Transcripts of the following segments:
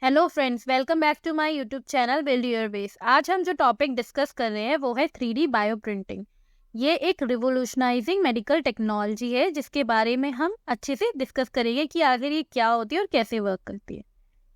Hello friends, welcome back to my YouTube channel build your base. आज हम जो topic discuss कर रहे हैं वो है 3D बायो प्रिंटिंग। ये एक रिवोल्यूशनाइजिंग मेडिकल टेक्नोलॉजी है जिसके बारे में हम अच्छे से डिस्कस करेंगे कि आखिर ये क्या होती है और कैसे वर्क करती है।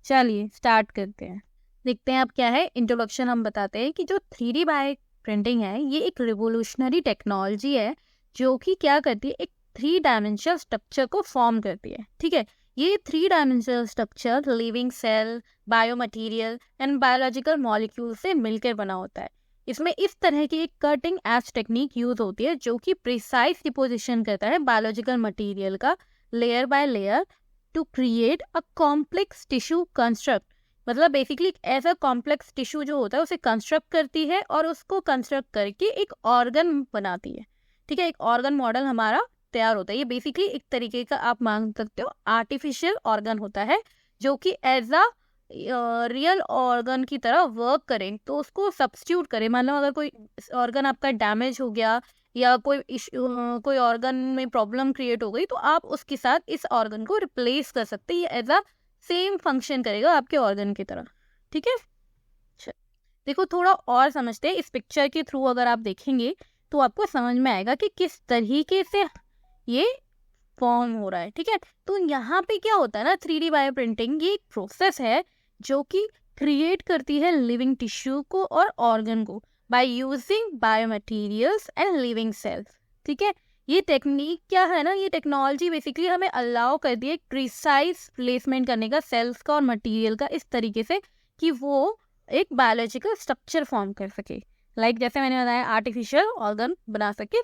चलिए स्टार्ट करते हैं, देखते हैं अब क्या है। इंट्रोडक्शन हम बताते हैं कि जो 3D बायो प्रिंटिंग है ये एक रिवोल्यूशनरी टेक्नोलॉजी है जो कि क्या करती है, एक 3 डायमेंशनल स्ट्रक्चर को फॉर्म करती है। ठीक है, ये 3 dimensional structure living cell, biomaterial and biological molecule से मिलकर बना होता है। इसमें इस तरह की एक कटिंग एज टेक्निक यूज होती है जो कि प्रिसाइज डिपोजिशन करता है बायोलॉजिकल मटेरियल का layer by layer to create a complex tissue construct. मतलब बेसिकली एक ऐसा कॉम्प्लेक्स टिश्यू जो होता है उसे कंस्ट्रक्ट करती है और उसको कंस्ट्रक्ट करके एक ऑर्गन बनाती है। ठीक है, एक ऑर्गन मॉडल हमारा तैयार होता है। ये बेसिकली एक तरीके का आप मान सकते हो आर्टिफिशियल ऑर्गन होता है जो कि एज अ रियल ऑर्गन की तरह वर्क करे, तो उसको सब्स्टिट्यूट करे। मतलब अगर कोई ऑर्गन आपका डैमेज हो गया या कोई ऑर्गन में प्रॉब्लम क्रिएट हो गई तो आप उसके साथ इस ऑर्गन को रिप्लेस कर सकते हैं। ये एज अ सेम फंक्शन करेगा आपके ऑर्गन की तरह। ठीक है, देखो थोड़ा और समझते हैं। इस पिक्चर के थ्रू अगर आप देखेंगे तो आपको समझ में आएगा कि किस तरीके से ये फॉर्म हो रहा है। ठीक है, तो यहाँ पे क्या होता है ना, 3D बायो प्रिंटिंग ये एक प्रोसेस है जो कि क्रिएट करती है लिविंग टिश्यू को और ऑर्गन को by using biomaterials and living cells. ठीक है, ये टेक्निक क्या है ना, ये टेक्नोलॉजी बेसिकली हमें अलाउ करती है प्रिसाइज प्लेसमेंट करने का सेल्स का और मटेरियल का इस तरीके से कि वो एक बायोलॉजिकल स्ट्रक्चर फॉर्म कर सके। लाइक जैसे मैंने बताया, आर्टिफिशियल ऑर्गन बना सके,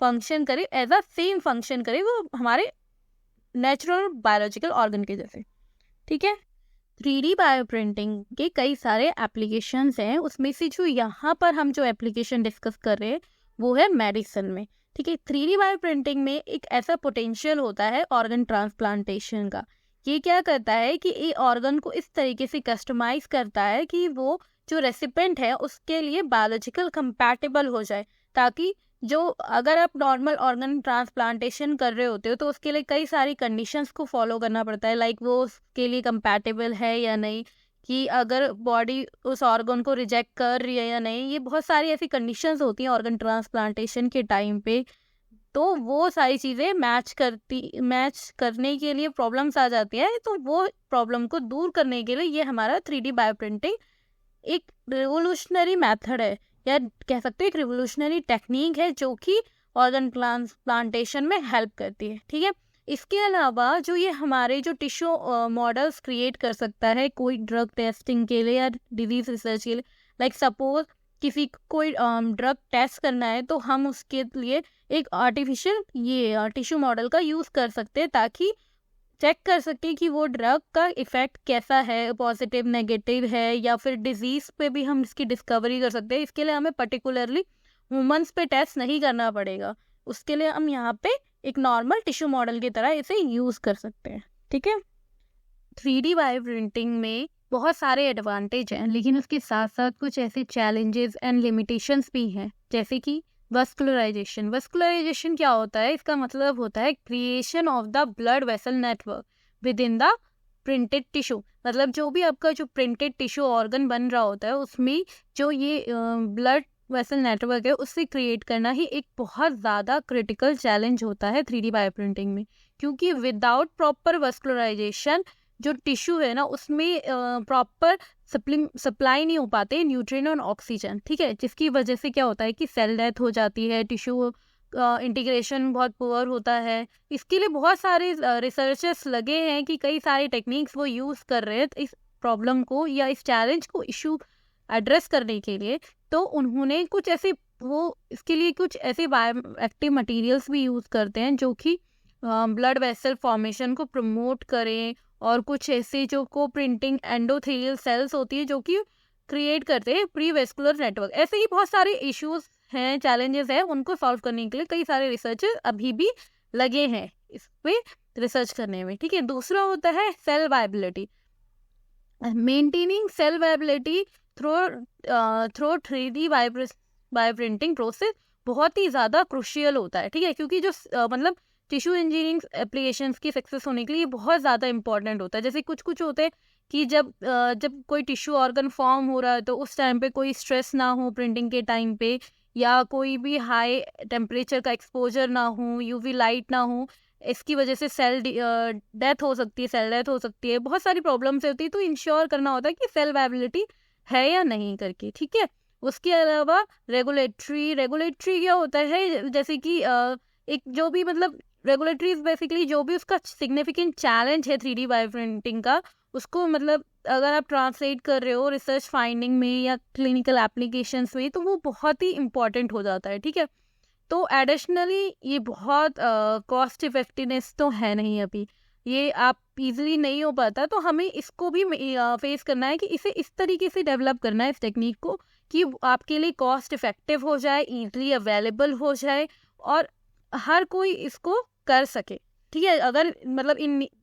फंक्शन करे, एज अ सेम फंक्शन करे वो हमारे नेचुरल बायोलॉजिकल ऑर्गन के जैसे। ठीक है, 3D बायो प्रिंटिंग के कई सारे एप्लीकेशंस हैं, उसमें से जो यहाँ पर हम जो एप्लीकेशन डिस्कस कर रहे हैं वो है मेडिसिन में। ठीक है, 3D बायो प्रिंटिंग में एक ऐसा पोटेंशियल होता है ऑर्गन ट्रांसप्लांटेशन का। ये क्या करता है कि ये ऑर्गन को इस तरीके से कस्टमाइज करता है कि वो जो रेसिपेंट है उसके लिए बायोलॉजिकल कंपैटिबल हो जाए, ताकि जो अगर आप नॉर्मल ऑर्गन ट्रांसप्लांटेशन कर रहे होते हो तो उसके लिए कई सारी कंडीशंस को फॉलो करना पड़ता है। लाइक वो उसके लिए कंपैटिबल है या नहीं, कि अगर बॉडी उस ऑर्गन को रिजेक्ट कर रही है या नहीं, ये बहुत सारी ऐसी कंडीशंस होती हैं ऑर्गन ट्रांसप्लांटेशन के टाइम पे। तो वो सारी चीज़ें मैच करने के लिए प्रॉब्लम्स आ जाती है। तो वो प्रॉब्लम को दूर करने के लिए ये हमारा 3D बायो प्रिंटिंग एक रिवोल्यूशनरी मेथड है, या कह सकते हैं एक रिवोल्यूशनरी टेक्निक है जो कि ऑर्गन ट्रांसप्लांटेशन में हेल्प करती है। ठीक है, इसके अलावा जो ये हमारे जो टिश्यू मॉडल्स क्रिएट कर सकता है कोई ड्रग टेस्टिंग के लिए या डिजीज रिसर्च के लिए। लाइक सपोज किसी कोई ड्रग टेस्ट करना है तो हम उसके लिए एक आर्टिफिशियल ये टिश्यू मॉडल का यूज़ कर सकते हैं, ताकि चेक कर सकते हैं कि वो ड्रग का इफेक्ट कैसा है, पॉजिटिव नेगेटिव है, या फिर डिजीज पे भी हम इसकी डिस्कवरी कर सकते हैं। इसके लिए हमें पर्टिकुलरली ह्यूमंस पे टेस्ट नहीं करना पड़ेगा, उसके लिए हम यहाँ पे एक नॉर्मल टिश्यू मॉडल की तरह इसे यूज कर सकते हैं। ठीक है, 3D बायो प्रिंटिंग में बहुत सारे एडवांटेज हैं, लेकिन उसके साथ साथ कुछ ऐसे चैलेंजेस एंड लिमिटेशंस भी हैं, जैसे कि वस्कुलराइजेशन। वस्कुलराइजेशन क्या होता है, इसका मतलब होता है creation of the blood vessel network with in the printed tissue. मतलब जो भी आपका जो प्रिंटेड टिश्यू ऑर्गन बन रहा होता है उसमें जो ये ब्लड वेसल नेटवर्क है उससे क्रिएट करना ही एक बहुत ज़्यादा क्रिटिकल चैलेंज होता है 3D बायो प्रिंटिंग में, क्योंकि विदाउट प्रॉपर वस्कुलराइजेशन जो टिश्यू है ना उसमें प्रॉपर सप्लाई नहीं हो पाते न्यूट्रिएंट और ऑक्सीजन। ठीक है, जिसकी वजह से क्या होता है कि सेल डेथ हो जाती है, टिश्यू इंटीग्रेशन बहुत पुअर होता है। इसके लिए बहुत सारे रिसर्चर्स लगे हैं कि कई सारे टेक्निक्स वो यूज़ कर रहे हैं इस प्रॉब्लम को या इस चैलेंज को इशू एड्रेस करने के लिए। तो उन्होंने कुछ ऐसे वो इसके लिए कुछ ऐसे बायो एक्टिव मटीरियल्स भी यूज़ करते हैं जो कि ब्लड वेसल फॉर्मेशन को प्रमोट करें, और कुछ ऐसे जो को प्रिंटिंग एंडोथेलियल सेल्स होती है जो कि क्रिएट करते हैं प्री वेस्कुलर नेटवर्क। ऐसे ही बहुत सारे इश्यूज हैं, चैलेंजेस हैं, उनको सॉल्व करने के लिए कई सारे रिसर्चर अभी भी लगे हैं इस पे रिसर्च करने में। ठीक है, दूसरा होता है cell viability. Maintaining cell viability through 3D bio printing process बहुत ही ज़्यादा क्रुशियल होता है। ठीक है, क्योंकि जो मतलब टिश्यू इंजीनियरिंग एप्लीकेशंस की सक्सेस होने के लिए बहुत ज़्यादा इंपॉर्टेंट होता है। जैसे कुछ होते हैं कि जब कोई टिश्यू ऑर्गन फॉर्म हो रहा है तो उस टाइम पे कोई स्ट्रेस ना हो प्रिंटिंग के टाइम पे, या कोई भी हाई टेम्परेचर का एक्सपोजर ना हो, यूवी लाइट ना हो। इसकी वजह से सेल डेथ हो सकती है, सेल डेथ हो सकती है, बहुत सारी प्रॉब्लम्स होती है। तो इंश्योर करना होता है कि सेल वायबिलिटी है या नहीं करके, ठीक है। उसके अलावा रेगुलेटरी क्या होता है, जैसे कि एक जो भी मतलब रेगुलेटरी बेसिकली जो भी उसका सिग्निफिकेंट चैलेंज है 3D बायो प्रिंटिंग का, उसको मतलब अगर आप ट्रांसलेट कर रहे हो रिसर्च फाइंडिंग में या क्लिनिकल एप्लीकेशंस में, तो वो बहुत ही इंपॉर्टेंट हो जाता है, ठीक है। तो एडिशनली ये बहुत कॉस्ट इफेक्टिवनेस तो है नहीं अभी, ये आप इजीली नहीं हो पाता। तो हमें इसको भी फेस करना है कि इसे इस तरीके से डेवलप करना है इस टेक्निक को कि आपके लिए कॉस्ट इफेक्टिव हो जाए, इजीली अवेलेबल हो जाए और हर कोई इसको कर सके, ठीक है। अगर मतलब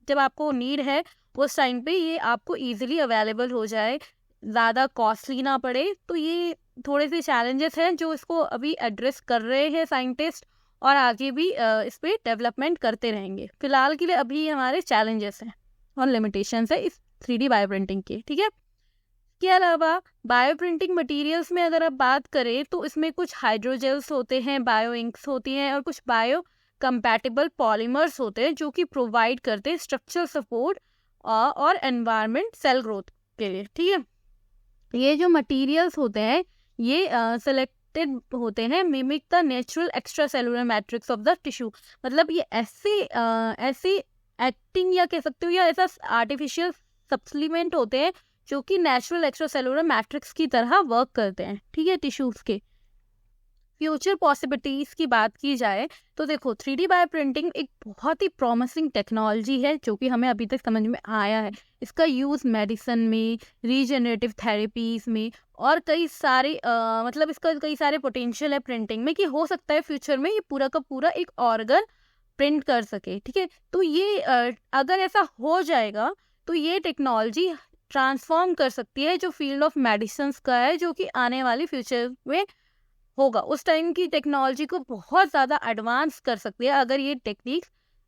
जब आपको नीड है उस टाइम पे ये आपको इजीली अवेलेबल हो जाए, ज़्यादा कॉस्टली ना पड़े। तो ये थोड़े से चैलेंजेस हैं जो इसको अभी एड्रेस कर रहे हैं साइंटिस्ट, और आगे भी इस पे डेवलपमेंट करते रहेंगे। फिलहाल के लिए अभी हमारे चैलेंजेस हैं और लिमिटेशंस है इस 3D बायो प्रिंटिंग के, ठीक है। इसके अलावा बायो प्रिंटिंग मटेरियल्स में अगर आप बात करें तो इसमें कुछ हाइड्रोजेल्स होते हैं, बायो इंक्स होती हैं और कुछ बायो कंपैटिबल पॉलीमर्स होते हैं जो कि प्रोवाइड करते हैं स्ट्रक्चरल सपोर्ट और एनवायरनमेंट सेल ग्रोथ के लिए, ठीक है। ये जो मटेरियल्स होते हैं ये सेलेक्टेड होते हैं mimic the natural extra cellular matrix of the tissue. मतलब ये ऐसी एक्टिंग या कह सकते हो या ऐसा आर्टिफिशियल सप्लीमेंट होते हैं जो कि नेचुरल एक्स्ट्रा सेलुलर मैट्रिक्स की तरह वर्क करते हैं, ठीक है, टिश्यूज के। फ्यूचर पॉसिबिलिटीज की बात की जाए तो देखो 3D बायो प्रिंटिंग एक बहुत ही प्रॉमिसिंग टेक्नोलॉजी है जो कि हमें अभी तक समझ में आया है। इसका यूज़ मेडिसिन में, रीजनरेटिव थेरेपीज में और कई सारे मतलब इसका कई सारे पोटेंशियल है प्रिंटिंग में कि हो सकता है फ्यूचर में ये पूरा का पूरा एक ऑर्गन प्रिंट कर सके, ठीक है। तो ये अगर ऐसा हो जाएगा तो ये टेक्नोलॉजी ट्रांसफॉर्म कर सकती है जो फील्ड ऑफ मेडिसिन का है, जो कि आने वाली फ्यूचर में होगा। उस टाइम की टेक्नोलॉजी को बहुत ज़्यादा एडवांस कर सकती है अगर ये टेक्निक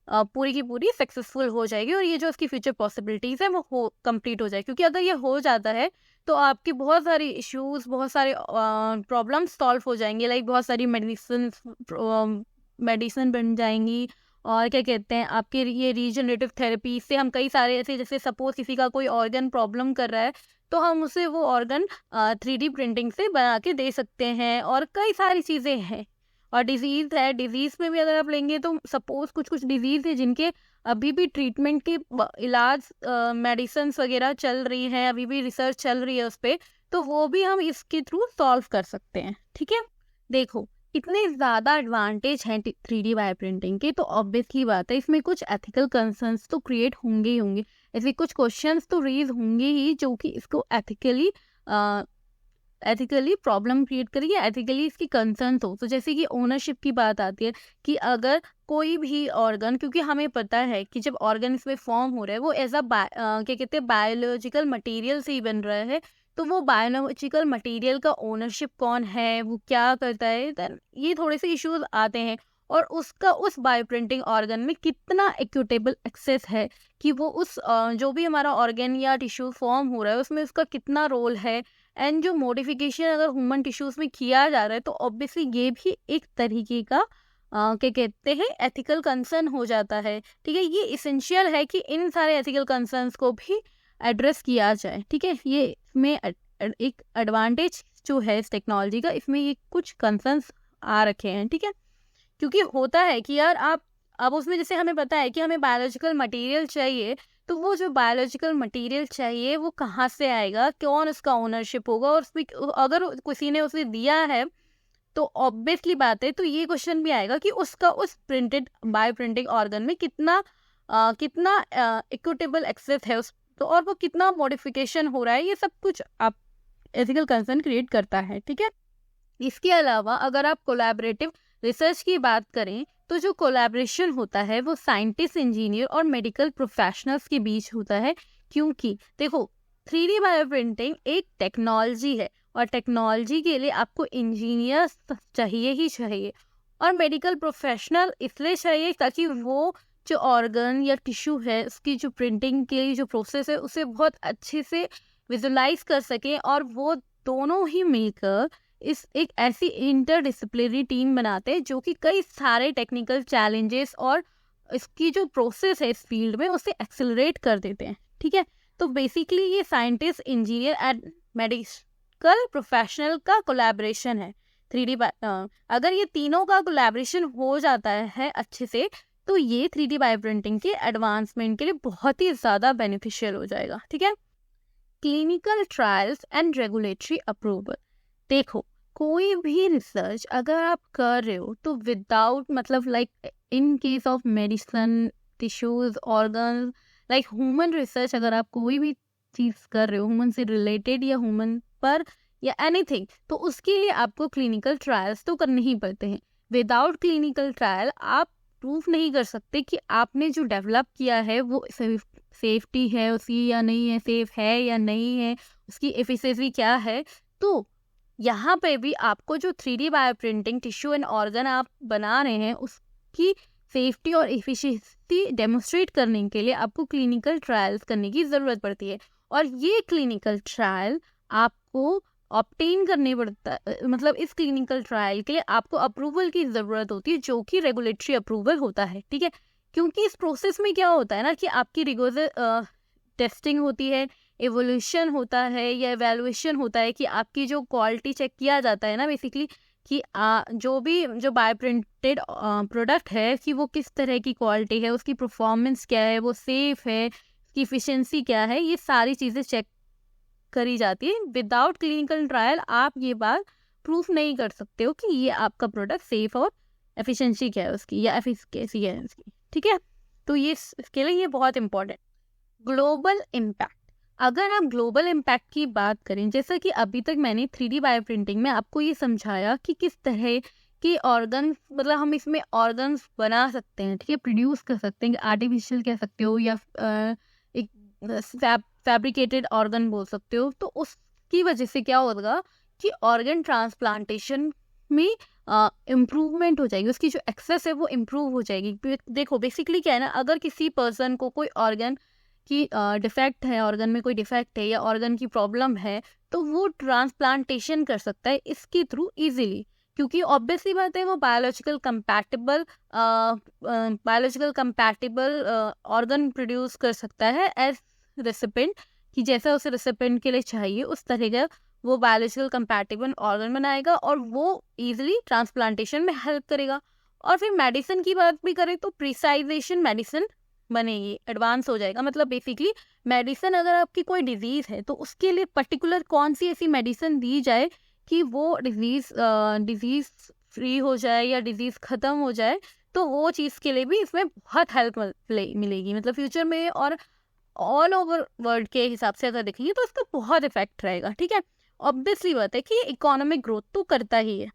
पूरी की पूरी सक्सेसफुल हो जाएगी और ये जो इसकी फ्यूचर पॉसिबिलिटीज़ है वो कंप्लीट हो जाए। क्योंकि अगर ये हो जाता है तो आपकी बहुत सारी इश्यूज, बहुत सारे प्रॉब्लम्स सॉल्व हो जाएंगे। लाइक बहुत सारी मेडिसिन बन जाएंगी और क्या कहते हैं आपके ये रीजनरेटिव थेरेपी से हम कई सारे ऐसे, जैसे सपोज किसी का कोई ऑर्गन प्रॉब्लम कर रहा है तो हम उसे वो ऑर्गन 3D प्रिंटिंग से बना के दे सकते हैं। और कई सारी चीज़ें हैं। और डिजीज़ है, डिजीज़ में भी अगर आप लेंगे तो सपोज कुछ डिजीज़ है जिनके अभी भी ट्रीटमेंट के इलाज मेडिसिन वगैरह चल रही हैं, अभी भी रिसर्च चल रही है उस पर, तो वो भी हम इसके थ्रू सॉल्व कर सकते हैं, ठीक है। देखो इतने ज़्यादा एडवांटेज हैं 3D बायो प्रिंटिंग के, तो ऑब्वियसली बात है इसमें कुछ एथिकल कंसर्न्स तो क्रिएट होंगे ही होंगे। ऐसे कुछ क्वेश्चंस तो रेज होंगे ही जो कि इसको एथिकली प्रॉब्लम क्रिएट करेगी, एथिकली इसकी कंसर्न हो। तो जैसे कि ओनरशिप की बात आती है कि अगर कोई भी ऑर्गन, क्योंकि हमें पता है कि जब ऑर्गन इसमें फॉर्म हो रहा है वो एज क्या कहते हैं बायोलॉजिकल मटेरियल से ही बन रहा है, तो वो बायोलॉजिकल मटेरियल का ओनरशिप कौन है, वो क्या करता है, देन ये थोड़े से इश्यूज आते हैं। और उसका उस बायो प्रिंटिंग ऑर्गन में कितना इक्विटेबल एक्सेस है कि वो उस जो भी हमारा ऑर्गन या टिश्यू फॉर्म हो रहा है उसमें उसका कितना रोल है। एंड जो मॉडिफिकेशन अगर ह्यूमन टिश्यूज में किया जा रहा है तो ऑब्वियसली ये भी एक तरीके का क्या कहते हैं एथिकल कंसर्न हो जाता है, ठीक है। ये इसेंशियल है कि इन सारे एथिकल कंसर्न्स को भी एड्रेस किया जाए, ठीक है। ये इसमें एक एडवांटेज जो है इस टेक्नोलॉजी का, इसमें ये कुछ कंसर्न्स आ रखे हैं, ठीक है। क्योंकि होता है कि यार अब उसमें जैसे हमें पता है कि हमें बायोलॉजिकल मटेरियल चाहिए, तो वो जो बायोलॉजिकल मटेरियल चाहिए वो कहाँ से आएगा, कौन उसका ओनरशिप होगा, और उसमें अगर किसी ने उसे दिया है तो ऑब्वियसली बात है तो ये क्वेश्चन भी आएगा कि उसका उस प्रिंटेड बायो प्रिंटिंग ऑर्गन में कितना इक्विटेबल एक्सेस है उस तो, और वो कितना मॉडिफिकेशन हो रहा है, ये सब कुछ आप एथिकल कंसर्न क्रिएट करता है, ठीक है। इसके अलावा अगर आप कोलैबोरेटिव रिसर्च की बात करें तो जो कोलैबोरेशन होता है वो साइंटिस्ट, इंजीनियर और मेडिकल प्रोफेशनल्स के बीच होता है। क्योंकि देखो 3D बायो प्रिंटिंग एक टेक्नोलॉजी है और टेक्नोलॉजी के लिए आपको इंजीनियर चाहिए ही चाहिए और मेडिकल प्रोफेशनल इसलिए चाहिए ताकि वो जो ऑर्गन या टिश्यू है उसकी जो प्रिंटिंग के लिए जो प्रोसेस है उसे बहुत अच्छे से विजुलाइज कर सकें, और वो दोनों ही मिलकर इस एक ऐसी इंटरडिसिप्लिनरी टीम बनाते हैं जो कि कई सारे टेक्निकल चैलेंजेस और इसकी जो प्रोसेस है इस फील्ड में उसे एक्सेलरेट कर देते हैं। ठीक है, तो बेसिकली ये scientist, engineer and medical professional का कोलैबोरेशन है। 3D अगर ये तीनों का कोलैबोरेशन हो जाता है अच्छे से, तो ये 3D बायो प्रिंटिंग के एडवांसमेंट के लिए बहुत ही ज़्यादा बेनिफिशियल हो जाएगा। ठीक है, clinical trials and regulatory approval. देखो, कोई भी रिसर्च अगर आप कर रहे हो तो विदाउट मतलब like in case of medicine, tissues, organ, like human research, अगर आप कोई भी चीज़ कर रहे हो ह्यूमन से रिलेटेड या ह्यूमन पर या एनीथिंग, तो उसके लिए आपको क्लिनिकल ट्रायल्स तो करने ही पड़ते हैं। विदाउट क्लिनिकल ट्रायल आप प्रूफ नहीं कर सकते कि आपने जो डेवलप किया है वो सेफ्टी है उसकी या नहीं है, सेफ है या नहीं है, उसकी एफिशिएंसी क्या है। तो यहाँ पे भी आपको जो 3D bio printing tissue and organ आप बना रहे हैं उसकी सेफ्टी और एफिशिएंसी डेमोन्स्ट्रेट करने के लिए आपको क्लिनिकल ट्रायल्स करने की ज़रूरत पड़ती है। और ये क्लिनिकल ट्रायल आपको ऑब्टेन करने पड़ता, मतलब इस क्लिनिकल ट्रायल के लिए आपको अप्रूवल की ज़रूरत होती है, जो कि रेगुलेटरी अप्रूवल होता है। ठीक है, क्योंकि इस प्रोसेस में क्या होता है ना कि आपकी रिगोरस टेस्टिंग होती है, एवोल्यूशन होता है या एवेलुएशन होता है कि आपकी जो क्वालिटी चेक किया जाता है ना बेसिकली कि जो बायो प्रिंटेड प्रोडक्ट है कि वो किस तरह की क्वालिटी है, उसकी परफॉर्मेंस क्या है, वो सेफ है, उसकी इफिशिएंसी क्या है, ये सारी चीज़ें चेक करी जाती है। विदाउट क्लिनिकल ट्रायल आप ये बात प्रूफ नहीं कर सकते हो कि ये आपका प्रोडक्ट सेफ और एफिशिएंसी क्या है उसकी या एफिशिएंसी है उसकी। ठीक है, तो ये इसके लिए ये बहुत इंपॉर्टेंट। ग्लोबल इम्पैक्ट, अगर आप ग्लोबल इम्पैक्ट की बात करें, जैसा कि अभी तक मैंने 3D बायो प्रिंटिंग में आपको ये समझाया कि किस तरह के ऑर्गन, मतलब हम इसमें ऑर्गन्स बना सकते हैं। ठीक है, प्रोड्यूस कर सकते हैं, आर्टिफिशियल कह सकते हो या एक फैब्रिकेटेड ऑर्गन बोल सकते हो। तो उसकी वजह से क्या होगा कि ऑर्गन ट्रांसप्लांटेशन में इम्प्रूवमेंट हो जाएगी, उसकी जो एक्सेस है वो इम्प्रूव हो जाएगी। देखो बेसिकली क्या है ना, अगर किसी पर्सन को कोई ऑर्गन की डिफेक्ट है, ऑर्गन में कोई डिफेक्ट है या ऑर्गन की प्रॉब्लम है, तो वो ट्रांसप्लांटेशन कर सकता है इसके थ्रू इजीली, क्योंकि ऑब्वियसली बात है वो बायोलॉजिकल कंपैटिबल ऑर्गन प्रोड्यूस कर सकता है एज रेसिपेंट, कि जैसा उसे रेसिपेंट के लिए चाहिए उस तरह का वो बायोलॉजिकल कंपैटिबल ऑर्गन बनाएगा और वो इजीली ट्रांसप्लांटेशन में हेल्प करेगा। और फिर मेडिसिन की बात भी करें तो प्रिसाइजेशन मेडिसिन बनेगी, एडवांस हो जाएगा। मतलब बेसिकली मेडिसिन, अगर आपकी कोई डिजीज़ है तो उसके लिए पर्टिकुलर कौन सी ऐसी मेडिसिन दी जाए कि वो डिजीज़ फ्री हो जाए या डिजीज़ ख़त्म हो जाए, तो वो चीज़ के लिए भी इसमें बहुत हेल्प मिलेगी। मतलब फ्यूचर में और ऑल ओवर वर्ल्ड के हिसाब से अगर देखेंगे तो इसका बहुत इफेक्ट रहेगा। ठीक है, ऑब्वियसली बात है कि इकोनॉमिक ग्रोथ तो करता ही है।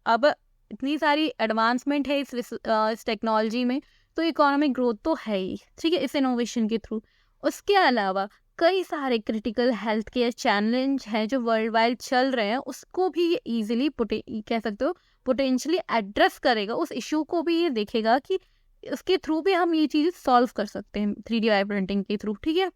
अब इतनी सारी एडवांसमेंट है इस टेक्नोलॉजी में, तो इकोनॉमिक ग्रोथ तो है ही। ठीक है, इस इनोवेशन के थ्रू। उसके अलावा कई सारे क्रिटिकल हेल्थ केयर चैलेंज हैं जो वर्ल्ड वाइड चल रहे हैं, उसको भी ये ईजिली कह सकते हो पोटेंशियली एड्रेस करेगा, उस इशू को भी ये देखेगा कि उसके थ्रू भी हम ये चीज़ सॉल्व कर सकते हैं 3D बायो प्रिंटिंग के थ्रू। ठीक है,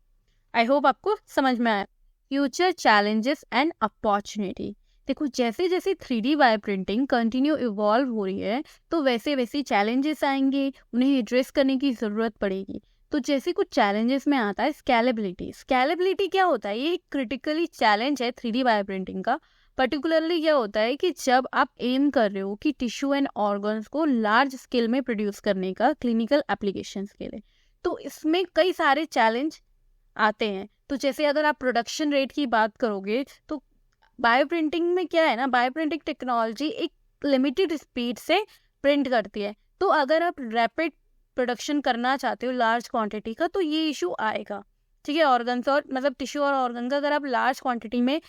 आई होप आपको समझ में आया। फ्यूचर चैलेंजेस एंड अपॉर्चुनिटी, देखो जैसे जैसे 3D bio printing continue evolve हो रही है तो वैसे वैसे चैलेंजेस आएंगे, उन्हें एड्रेस करने की ज़रूरत पड़ेगी। तो जैसे कुछ चैलेंजेस में आता है स्केलेबिलिटी। स्केलेबिलिटी क्या होता है, ये एक क्रिटिकली चैलेंज है 3D बायो प्रिंटिंग का। पर्टिकुलरली क्या होता है कि जब आप एम कर रहे हो कि टिश्यू एंड ऑर्गन्स को लार्ज स्केल में प्रोड्यूस करने का क्लिनिकल एप्लीकेशंस के लिए, तो इसमें कई सारे चैलेंज आते हैं। तो जैसे अगर आप प्रोडक्शन रेट की बात करोगे तो बायो प्रिंटिंग में क्या है ना, बायो प्रिंटिंग टेक्नोलॉजी एक लिमिटेड स्पीड से प्रिंट करती है। तो अगर आप रैपिड प्रोडक्शन करना चाहते हो लार्ज क्वांटिटी का, तो ये इशू आएगा। ठीक है, ऑर्गन्स और मतलब टिश्यू और ऑर्गन का अगर आप लार्ज क्वांटिटी में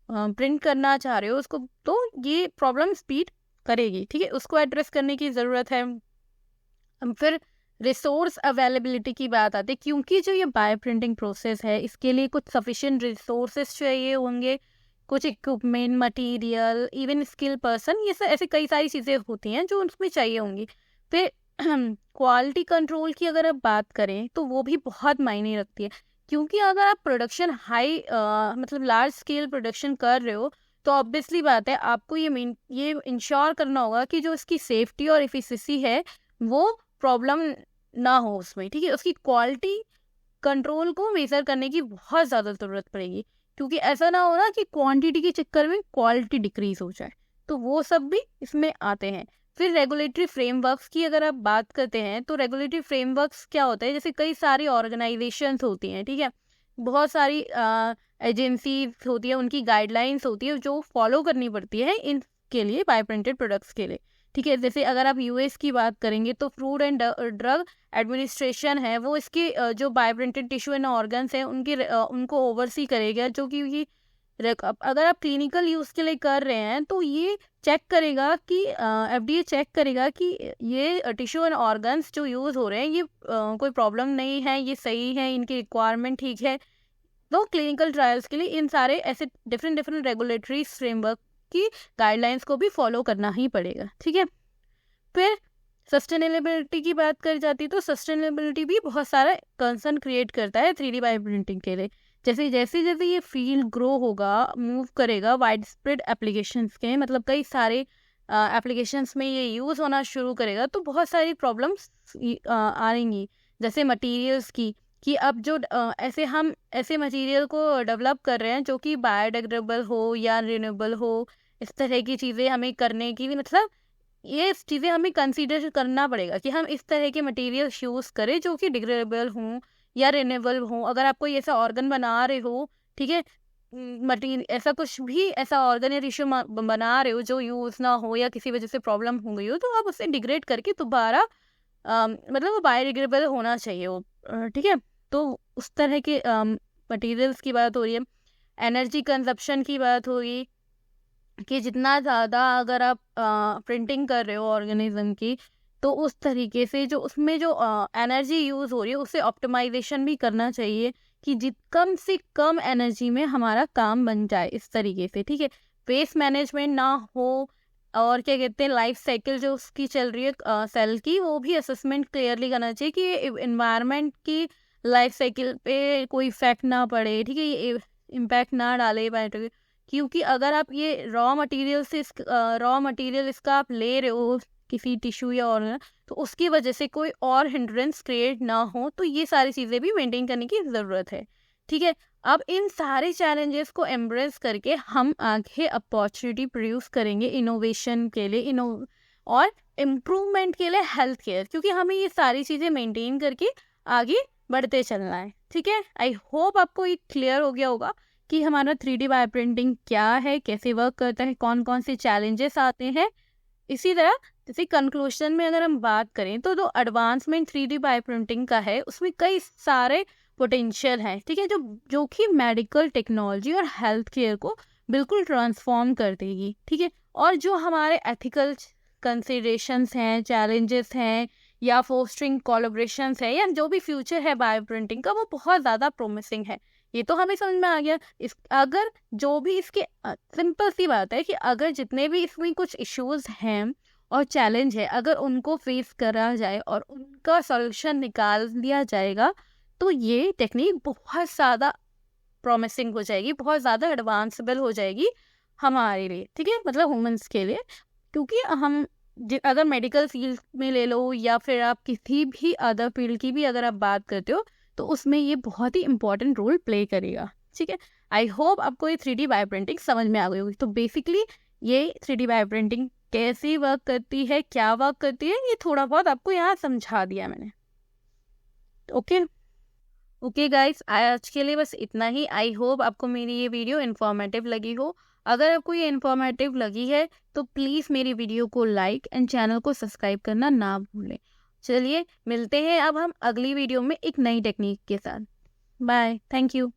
प्रिंट करना चाह रहे हो उसको, तो ये प्रॉब्लम स्पीड करेगी। ठीक है, उसको एड्रेस करने की ज़रूरत है। फिर रिसोर्स अवेलेबिलिटी की बात आती है, क्योंकि जो ये बायो प्रिंटिंग प्रोसेस है इसके लिए कुछ सफिशिएंट रिसोर्सेज चाहिए होंगे, कुछ equipment, material, even skill person, ये सब ऐसे कई सारी चीज़ें होती हैं जो उसमें चाहिए होंगी। फिर क्वालिटी कंट्रोल की अगर आप बात करें तो वो भी बहुत मायने रखती है, क्योंकि अगर आप प्रोडक्शन हाई मतलब लार्ज स्केल प्रोडक्शन कर रहे हो तो ऑब्वियसली बात है आपको ये इंश्योर करना होगा कि जो इसकी सेफ्टी और एफिशिएंसी है वो प्रॉब्लम ना हो उसमें, ठीक है। उसकी क्वालिटी कंट्रोल को मेजर करने की बहुत ज़्यादा ज़रूरत पड़ेगी, क्योंकि ऐसा ना हो ना कि क्वांटिटी के चक्कर में क्वालिटी डिक्रीज हो जाए, तो वो सब भी इसमें आते हैं। फिर रेगुलेटरी फ्रेमवर्क्स की अगर आप बात करते हैं तो रेगुलेटरी फ्रेमवर्क्स क्या होता है, जैसे कई सारी ऑर्गेनाइजेशंस होती हैं, ठीक है, बहुत सारी एजेंसीज होती है, उनकी गाइडलाइंस होती है जो फॉलो करनी पड़ती है इनके लिए, बायोप्रिंटेड प्रोडक्ट्स के लिए, ठीक है। जैसे अगर आप यूएस की बात करेंगे तो फूड एंड ड्रग एडमिनिस्ट्रेशन है, वो इसके जो बायोप्रिंटेड टिश्यू एंड ऑर्गन्स हैं उनको ओवरसी करेगा, जो कि अगर आप क्लिनिकल यूज़ के लिए कर रहे हैं तो ये चेक करेगा कि एफडीए चेक करेगा कि ये टिश्यू एंड ऑर्गन्स जो यूज़ हो रहे हैं ये कोई प्रॉब्लम नहीं है, ये सही है, इनकी रिक्वायरमेंट ठीक है। तो क्लिनिकल ट्रायल्स के लिए इन सारे ऐसे डिफरेंट रेगुलेटरी फ्रेमवर्क की गाइडलाइंस को भी फॉलो करना ही पड़ेगा, ठीक है। फिर सस्टेनेबिलिटी की बात करी जाती है तो सस्टेनेबिलिटी भी बहुत सारा कंसर्न क्रिएट करता है 3D बायो प्रिंटिंग के लिए। जैसे जैसे जैसे ये फील्ड ग्रो होगा, मूव करेगा वाइड स्प्रेड एप्लीकेशंस के, मतलब कई सारे एप्लीकेशंस में ये यूज़ होना शुरू करेगा, तो बहुत सारी प्रॉब्लम्स आएंगी। जैसे मटेरियल्स की, कि अब जो हम ऐसे मटेरियल को डेवलप कर रहे हैं जो कि बायोडिग्रेडेबल हो या रिन्यूएबल हो, इस तरह की चीज़ें हमें करने की भी, मतलब ये चीज़ें हमें कंसीडर करना पड़ेगा कि हम इस तरह के मटेरियल यूज़ करें जो कि डिग्रेडेबल हों या रिन्यूएबल हों। अगर आप कोई ऐसा ऑर्गन बना रहे हो, ठीक है, मटीरियल ऐसा कुछ भी ऐसा ऑर्गन या टिश्यू बना रहे हो जो यूज़ ना हो या किसी वजह से प्रॉब्लम हो गई हो, तो आप उसे डिग्रेड करके दोबारा मतलब वो बायोडिग्रेडेबल होना चाहिए वो, ठीक है। तो उस तरह के मटेरियल्स की बात हो रही है। एनर्जी कंजप्शन की बात हो रही कि जितना ज़्यादा अगर आप प्रिंटिंग कर रहे हो ऑर्गेनिज्म की, तो उस तरीके से जो उसमें जो एनर्जी यूज़ हो रही है उसे ऑप्टिमाइजेशन भी करना चाहिए कि कम से कम एनर्जी में हमारा काम बन जाए, इस तरीके से, ठीक है। वेस्ट मैनेजमेंट ना हो, और क्या कहते हैं लाइफ साइकिल जो उसकी चल रही है सेल की, वो भी असेसमेंट क्लियरली करना चाहिए कि इन्वायरमेंट की लाइफ साइकिल पे कोई इफेक्ट ना पड़े, ठीक है, ये इम्पैक्ट ना डाले बैटरी। क्योंकि अगर आप ये रॉ मटेरियल इसका आप ले रहे हो किसी टिश्यू या ऑर्गन, तो उसकी वजह से कोई और हिंड्रेंस क्रिएट ना हो, तो ये सारी चीज़ें भी मेंटेन करने की ज़रूरत है, ठीक है। अब इन सारे चैलेंजेस को एम्ब्रेस करके हम आगे अपॉर्चुनिटी प्रोड्यूस करेंगे इनोवेशन के लिए, और इम्प्रूवमेंट के लिए हेल्थ केयर, क्योंकि हमें ये सारी चीज़ें मेंटेन करके आगे बढ़ते चलना है, ठीक है। आई होप आपको ये क्लियर हो गया होगा कि हमारा 3D बायो प्रिंटिंग क्या है, कैसे वर्क करता है, कौन कौन से चैलेंजेस आते हैं। इसी तरह जैसे कंक्लूजन में अगर हम बात करें तो जो एडवांसमेंट 3D बायो प्रिंटिंग का है उसमें कई सारे पोटेंशियल है, ठीक है, जो कि मेडिकल टेक्नोलॉजी और हेल्थ केयर को बिल्कुल ट्रांसफॉर्म कर देगी, ठीक है। और जो हमारे एथिकल कंसिडरेशंस हैं, चैलेंजेस हैं, या फोस्टरिंग कोलैबोरेशंस है, या जो भी फ्यूचर है बायो प्रिंटिंग का, वो बहुत ज़्यादा प्रोमिसिंग है। ये तो हमें समझ में आ गया। अगर जो भी इसके सिंपल सी बात है कि अगर जितने भी इसमें कुछ इश्यूज हैं और चैलेंज है, अगर उनको फेस करा जाए और उनका सॉल्यूशन निकाल दिया जाएगा, तो ये टेक्निक बहुत ज़्यादा प्रॉमिसिंग हो जाएगी, बहुत ज़्यादा एडवांसेबल हो जाएगी हमारे लिए, ठीक है, मतलब ह्यूमंस के लिए। क्योंकि हम अगर मेडिकल फील्ड में ले लो या फिर आप किसी भी अदर फील्ड की भी अगर आप बात करते हो, तो उसमें ये बहुत ही इंपॉर्टेंट रोल प्ले करेगा, ठीक है। आई होप आपको ये 3D बायो प्रिंटिंग समझ में आ गई होगी। तो बेसिकली ये 3D बायो प्रिंटिंग कैसे वर्क करती है, क्या वर्क करती है, ये थोड़ा बहुत आपको यहाँ समझा दिया मैंने। ओके गाइस, आज के लिए बस इतना ही। आई होप आपको मेरी ये वीडियो इन्फॉर्मेटिव लगी हो। अगर आपको ये इन्फॉर्मेटिव लगी है तो प्लीज़ मेरी वीडियो को लाइक एंड चैनल को सब्सक्राइब करना ना भूलें। चलिए मिलते हैं अब हम अगली वीडियो में एक नई टेक्निक के साथ। Bye, thank you.